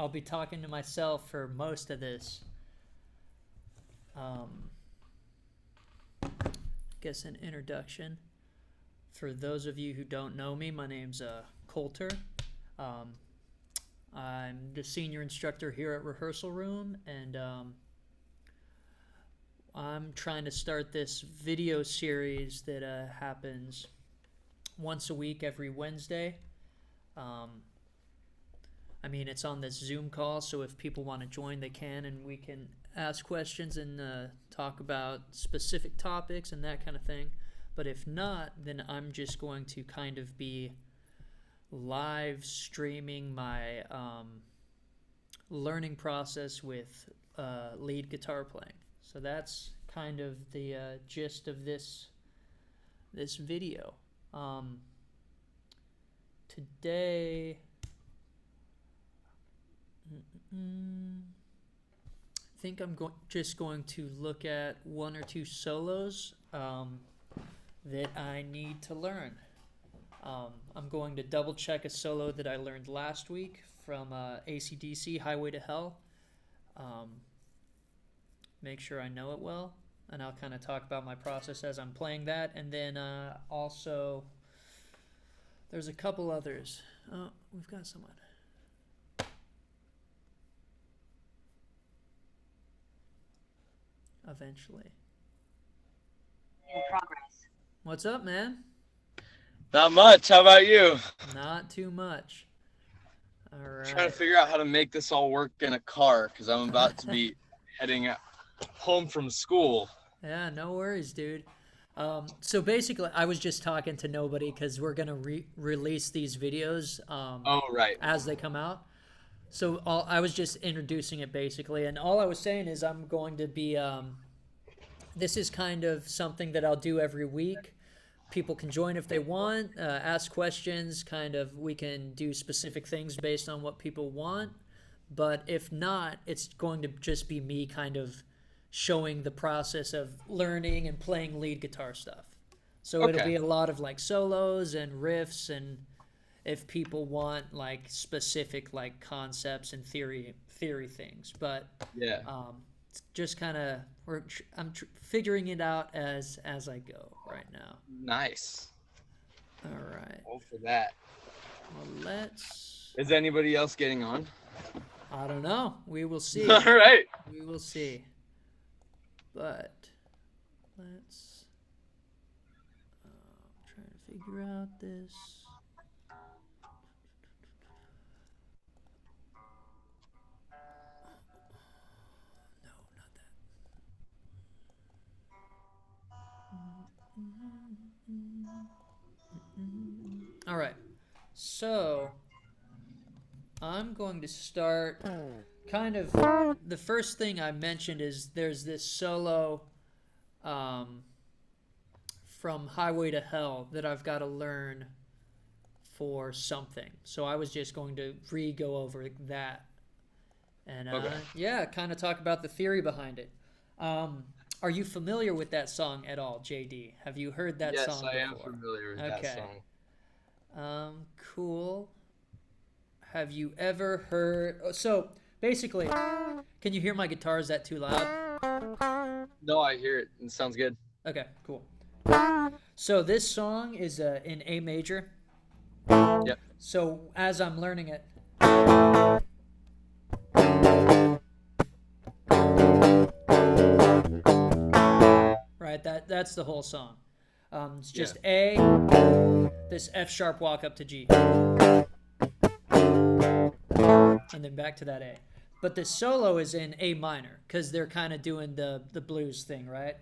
I'll be talking to myself for most of this. I guess an introduction. For those of you who don't know me, my name's Coulter. I'm the senior instructor here at Rehearsal Room, and I'm trying to start this video series that happens once a week every Wednesday. I mean, it's on this Zoom call, so if people want to join, they can, and we can ask questions and talk about specific topics and that kind of thing. But if not, then I'm just going to kind of be live streaming my learning process with lead guitar playing. So that's kind of the gist of this video. Today, I think I'm just going to look at one or two solos that I need to learn. I'm going to double check a solo that I learned last week from AC/DC, Highway to Hell. Make sure I know it well, and I'll kind of talk about my process as I'm playing that. And then also, there's a couple others. Oh, we've got someone. Eventually. In progress. What's up, man? Not much. How about you? Not too much. All right. Trying to figure out how to make this all work in a car because I'm about to be heading home from school. Yeah, no worries, dude. So basically, I was just talking to nobody because we're gonna release these videos Right. as they come out. So I was just introducing it basically, and all I was saying is I'm going to be. This is kind of something that I'll do every week. People can join if they want, ask questions. Kind of, we can do specific things based on what people want. But if not, it's going to just be me kind of showing the process of learning and playing lead guitar stuff. So it'll be a lot of like solos and riffs, and if people want like specific like concepts and theory things. But yeah, it's just kind of I'm figuring it out as I go right now. Nice. All right. All for that. Well, let's. Is anybody else getting on? I don't know. We will see. All right. We will see. But let's. I'm trying to figure out this. No, not that. All right. So I'm going to start kind of the first thing I mentioned is there's this solo from Highway to Hell that I've got to learn for something. So I was just going to go over that and yeah, kind of talk about the theory behind it. Are you familiar with that song at all, JD? Have you heard that song before? Yes, I am familiar with that song. Cool. Have you ever heard... So, basically, can you hear my guitar? Is that too loud? No, I hear it. It sounds good. Okay, cool. So, this song is in A major. Yep. So, as I'm learning it... Right, that's the whole song. It's just A, this F sharp walk up to G. And then back to that A. But the solo is in A minor, because they're kind of doing the blues thing, right?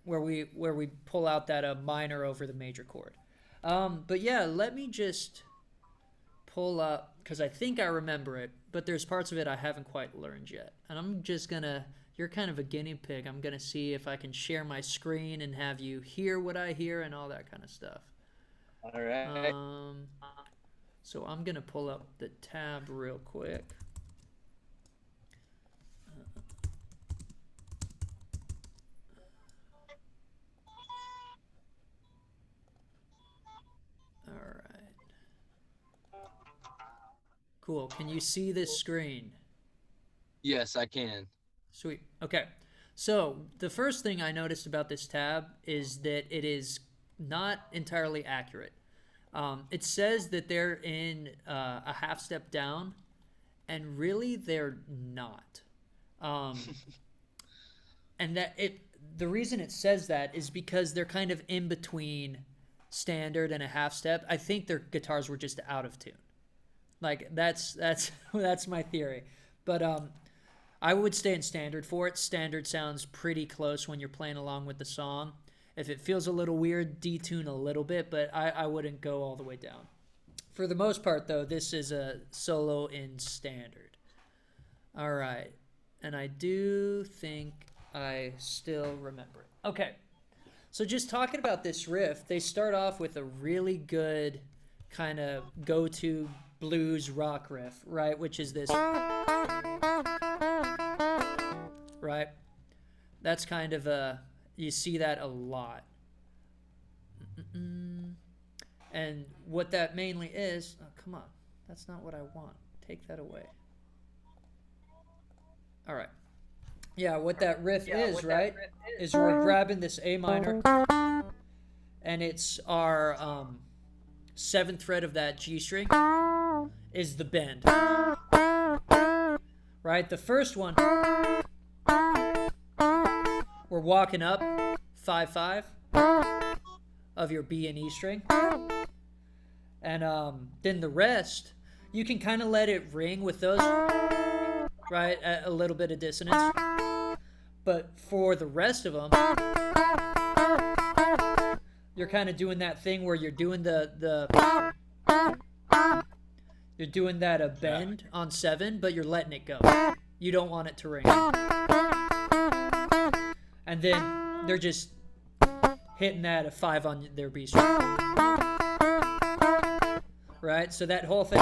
Where we pull out that minor over the major chord. But yeah, let me just pull up, because I think I remember it, but there's parts of it I haven't quite learned yet. And I'm just going to... You're kind of a guinea pig. I'm going to see if I can share my screen and have you hear what I hear and all that kind of stuff. All right. So I'm going to pull up the tab real quick. All right. Cool. Can you see this screen? Yes, I can. Sweet. Okay. So the first thing I noticed about this tab is that it is not entirely accurate. It says that they're in a half step down, and really they're not. And the reason it says that is because they're kind of in between standard and a half step. I think their guitars were just out of tune. Like that's that's my theory. But I would stay in standard for it. Standard sounds pretty close when you're playing along with the song. If it feels a little weird, detune a little bit, but I wouldn't go all the way down. For the most part, though, this is a solo in standard. All right. And I do think I still remember it. Okay. So just talking about this riff, they start off with a really good kind of go-to blues rock riff, right? Which is this. Right? That's kind of you see that a lot. And what that mainly is, oh, come on, that's not what I want. Take that away. All right. Yeah, what that riff is, right, is we're grabbing this A minor, and it's our 7th fret of that G string is the bend. Right? The first one, we're walking up 5/5 of your B and E string. And then the rest, you can kind of let it ring with those, right? A little bit of dissonance. But for the rest of them, you're kind of doing that thing where you're doing you're doing that bend on 7, but you're letting it go. You don't want it to ring. And then they're just hitting that 5 on their B string. Right? So that whole thing.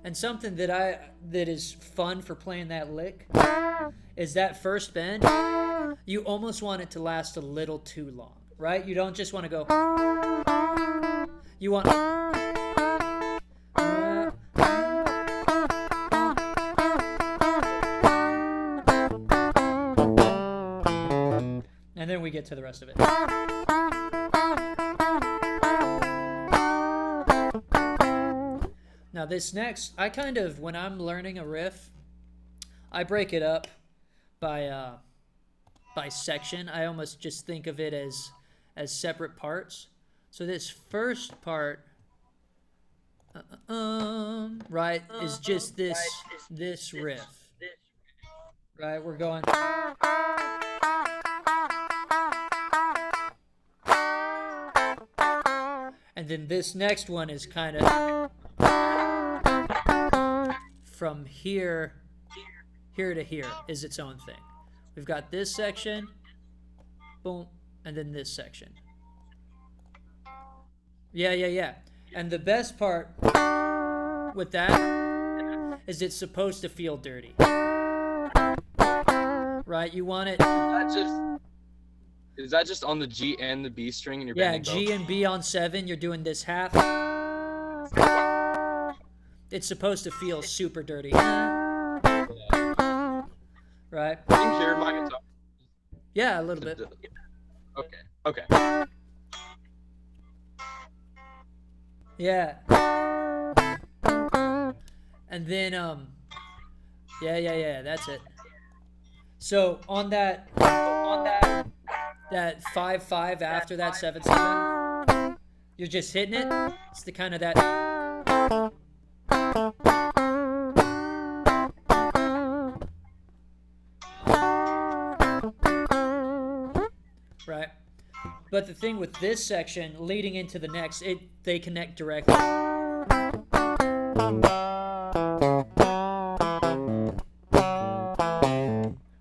And something that is fun for playing that lick is that first bend, you almost want it to last a little too long, right? You don't just want to go. You want. And then we get to the rest of it. Now this next, I kind of, when I'm learning a riff, I break it up by section. I almost just think of it as separate parts. So this first part, right, is just this riff. Right, we're going. And then this next one is kind of from here to here is its own thing. We've got this section, boom, and then this section. Yeah. And the best part with that is it's supposed to feel dirty. Right? You want it. Is that just on the G and the B string and you're bending G both? and B on 7, you're doing this half. It's supposed to feel super dirty. Yeah. Right? Can you hear my guitar? Yeah, a little bit. Okay. Yeah. And then yeah, that's it. So on that 5/5 after that 7/7, you're just hitting it. It's the kind of that. Right. But the thing with this section leading into the next, they connect directly.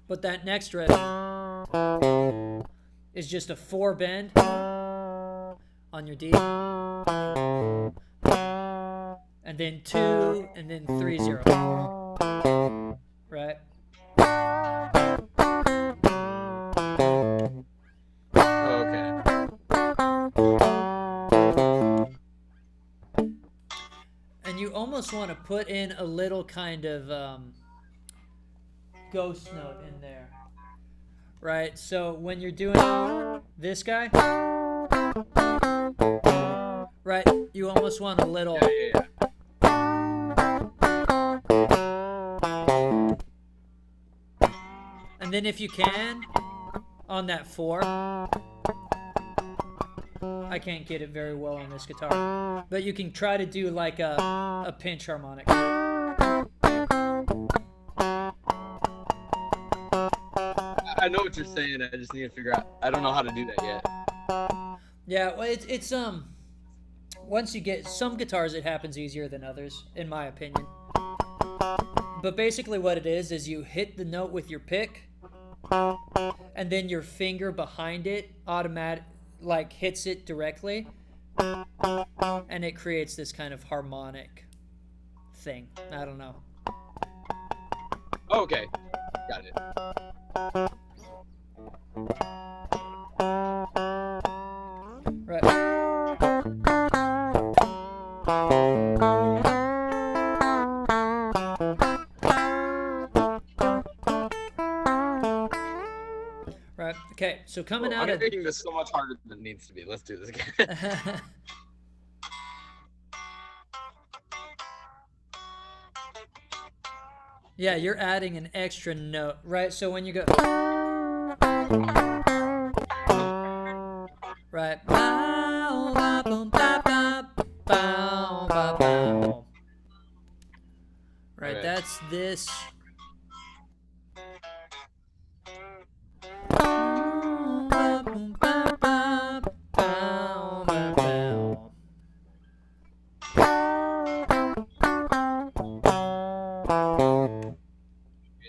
But that next riff is just a 4 bend on your D, and then 2, and then 3/0. Right? Okay. almost want to put in a little kind of ghost note in there, right? So when you're doing this guy, right, you almost want a little. Yeah. And then if you can, on that 4, I can't get it very well on this guitar, but you can try to do like a pinch harmonic. I know what you're saying. I just need to figure out. I don't know how to do that yet. Yeah, well, it's once you get some guitars, it happens easier than others, in my opinion. But basically, what it is you hit the note with your pick, and then your finger behind it hits it directly, and it creates this kind of harmonic thing. I don't know. Okay, got it. Right. Right. Okay. So coming out I'm of making this so much harder than it needs to be. Let's do this again. Yeah, you're adding an extra note, right? So when you go right, right, Okay. that's this.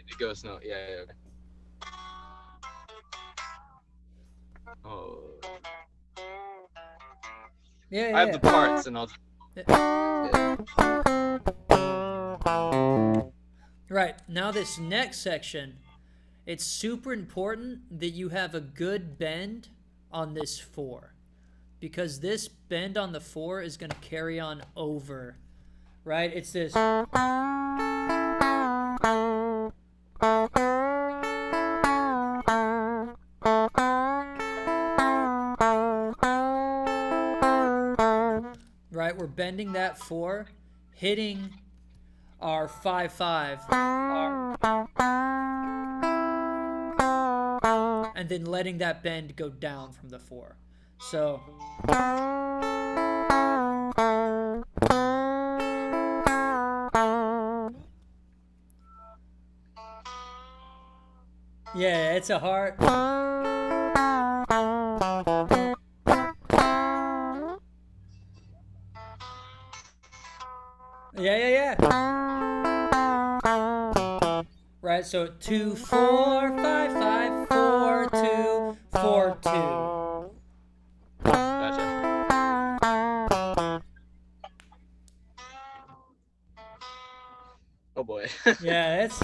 The ghost note. Yeah. Oh. Yeah. I have the parts, and I'll. Right, now this next section, it's super important that you have a good bend on this 4, because this bend on the 4 is going to carry on over, right? It's this. Right, we're bending that 4, hitting our 5/5, and then letting that bend go down from the 4. So yeah, it's a hard. Yeah. Right, so 2 4 5 5 4 2 4 2. Gotcha. Oh boy. Yeah, it's.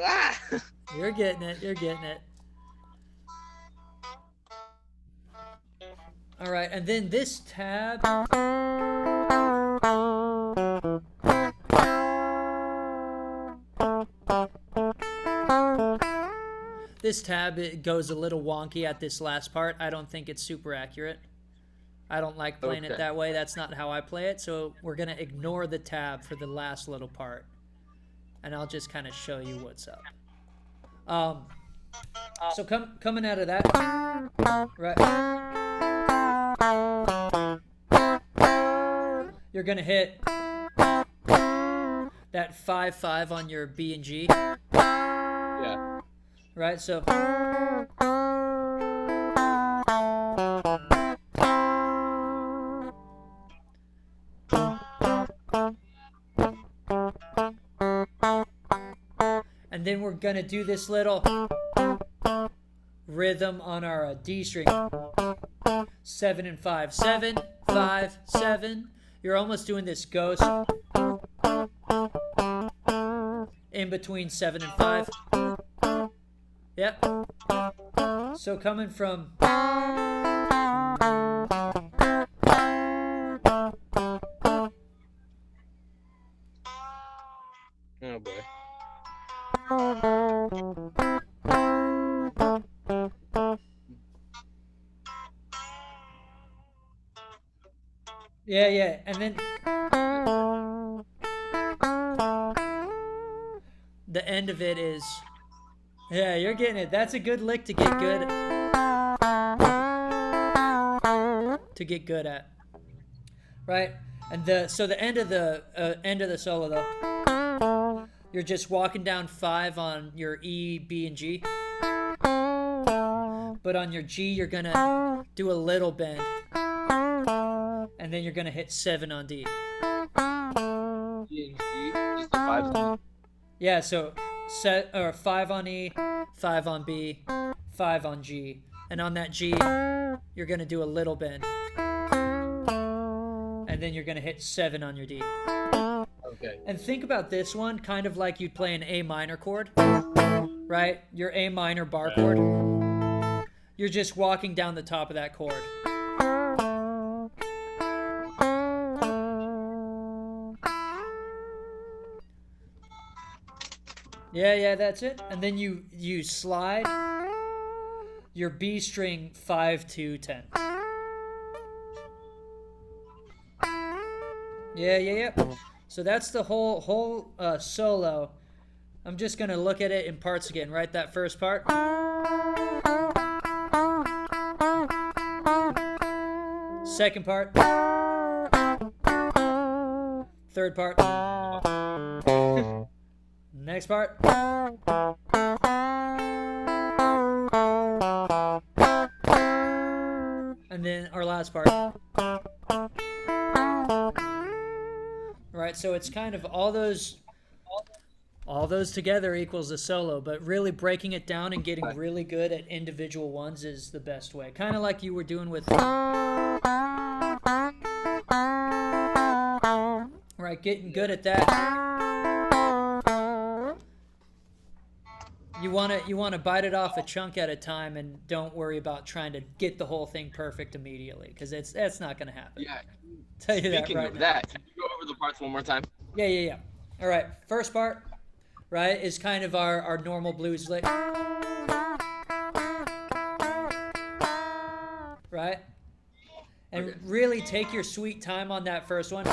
Ah! You're getting it. All right, and then this tab. This tab, it goes a little wonky at this last part. I don't think it's super accurate. I don't like playing it that way. That's not how I play it. So we're going to ignore the tab for the last little part. And I'll just kind of show you what's up. So coming out of that, right, you're going to hit that 5/5 on your B and G. Yeah. Right, so and then we're gonna do this little rhythm on our D string. 7 and 5, 7 5 7. You're almost doing this ghost in between 7 and 5. Yep. So coming from Oh boy. yeah, and then the end of it is, yeah, you're getting it. That's a good lick to get good at, right? And the end of the solo though, you're just walking down 5 on your E, B, and G, but on your G you're gonna do a little bend, and then you're gonna hit 7 on D. G and G, just the 5. Yeah, so 5 on E, 5 on B, 5 on G, and on that G you're gonna do a little bend, and then you're gonna hit 7 on your D. Okay. And think about this one kind of like you'd play an A minor chord, right? Your A minor bar chord. You're just walking down the top of that chord. Yeah, that's it. And then you slide your B string 5 to 10. Yeah. So that's the whole solo. I'm just gonna look at it in parts again, right? That first part. Second part. Third part. Next part. And then our last part. Right, so it's kind of all those together equals a solo, but really breaking it down and getting really good at individual ones is the best way. Kind of like you were doing with right, getting good at that. You want to bite it off a chunk at a time, and don't worry about trying to get the whole thing perfect immediately, because that's not going to happen. Yeah. Tell you that Speaking right of now. that, can you go over the parts one more time? Yeah. All right, first part, right, is kind of our normal blues lick. Right? And really take your sweet time on that first one.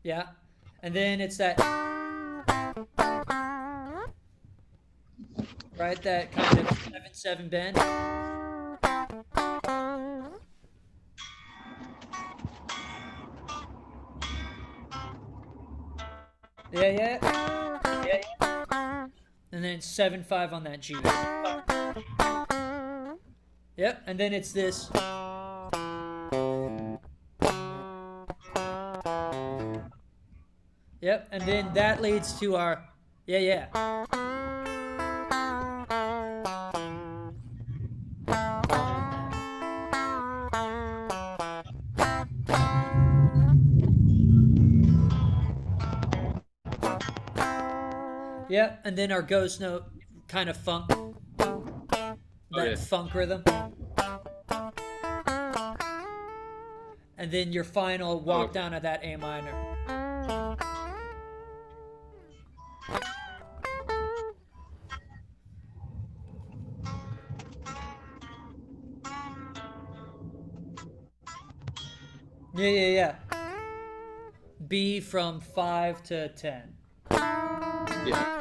Yeah. And then it's that, right, that kind of 7/7 bend. Yeah. And then 7/5 on that G. Yep, and then it's this. Yep, and then that leads to our, yeah. Yep, and then our ghost note kind of funk, that funk rhythm. And then your final walk down of that A minor. Yeah. B from 5 to 10. Yeah.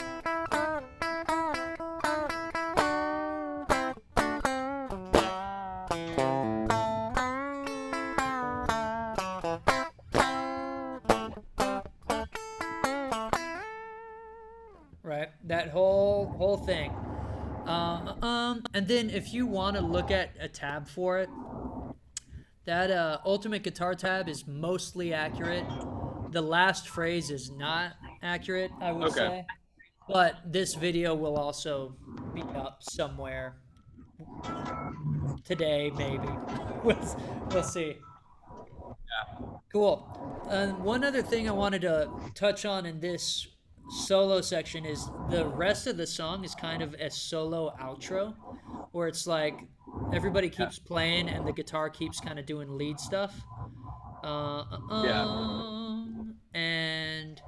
Right, that whole thing. And then if you want to look at a tab for it, that ultimate guitar tab is mostly accurate. The last phrase is not accurate, I would say. But this video will also be up somewhere today, maybe. We'll see. Yeah. Cool. One other thing I wanted to touch on in this solo section is the rest of the song is kind of a solo outro, where it's like everybody keeps playing and the guitar keeps kind of doing lead stuff. And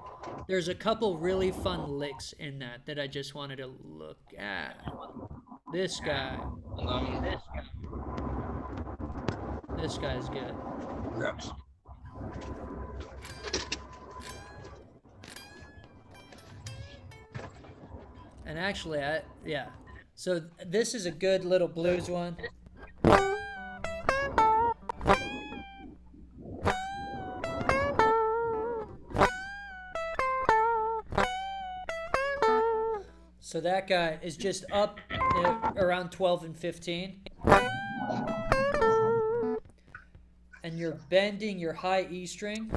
there's a couple really fun licks in that I just wanted to look at. This guy. This guy's good. Gross. And actually, yeah. So this is a good little blues one. So that guy is just up around 12 and 15. And you're bending your high E string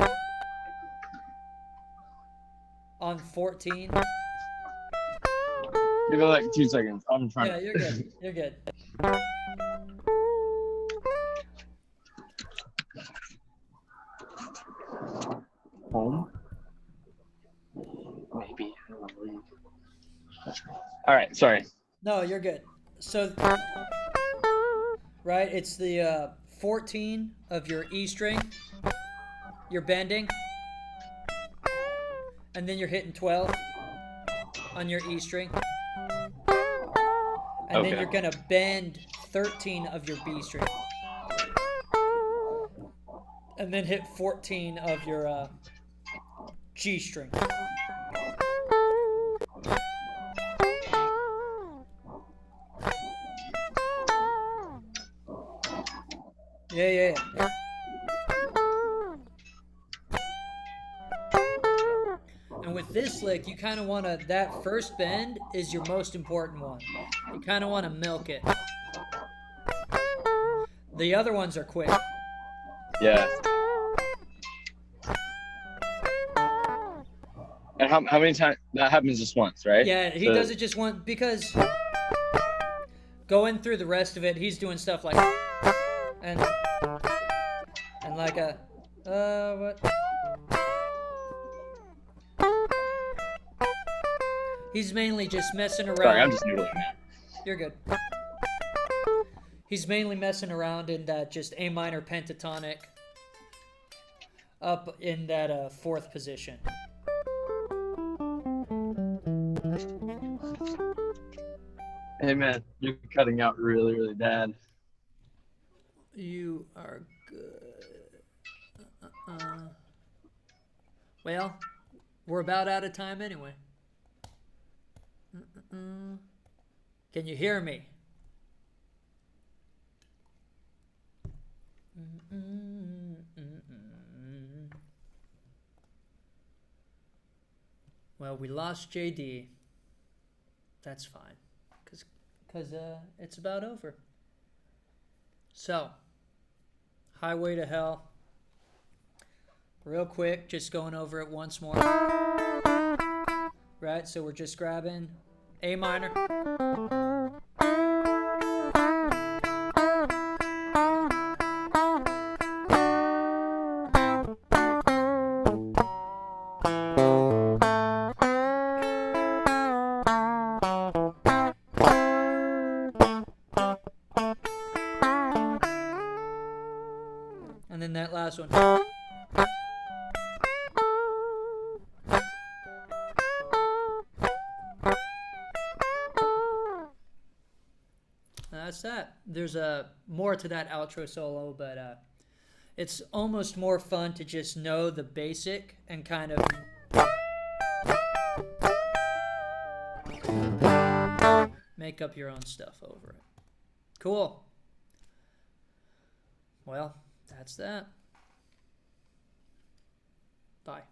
on 14. Give it like 2 seconds. I'm trying. Yeah, you're good. You're good. Home? Maybe. All right, sorry. No, you're good. So, right, it's the 14 of your E string. You're bending. And then you're hitting 12 on your E string. And then you're going to bend 13 of your B string. And then hit 14 of your G string. Yeah. And with this lick, you kind of want to, that first bend is your most important one. You kind of want to milk it. The other ones are quick. Yeah. And how many times that happens just once, right? Yeah, he does it just once because going through the rest of it, he's doing stuff like and like a what? He's mainly just messing around. Sorry, I'm just noodling that. You're good. He's mainly messing around in that just A minor pentatonic up in that fourth position. Hey man, you're cutting out really, really bad. You are good. Well, we're about out of time anyway. Can you hear me? Well, we lost JD. That's fine, because it's about over. So, Highway to Hell. Real quick, just going over it once more. Right, so we're just grabbing A minor. And then that last one. That's that. There's more to that outro solo, but it's almost more fun to just know the basic and kind of make up your own stuff over it. Cool. Well, that's that. Bye.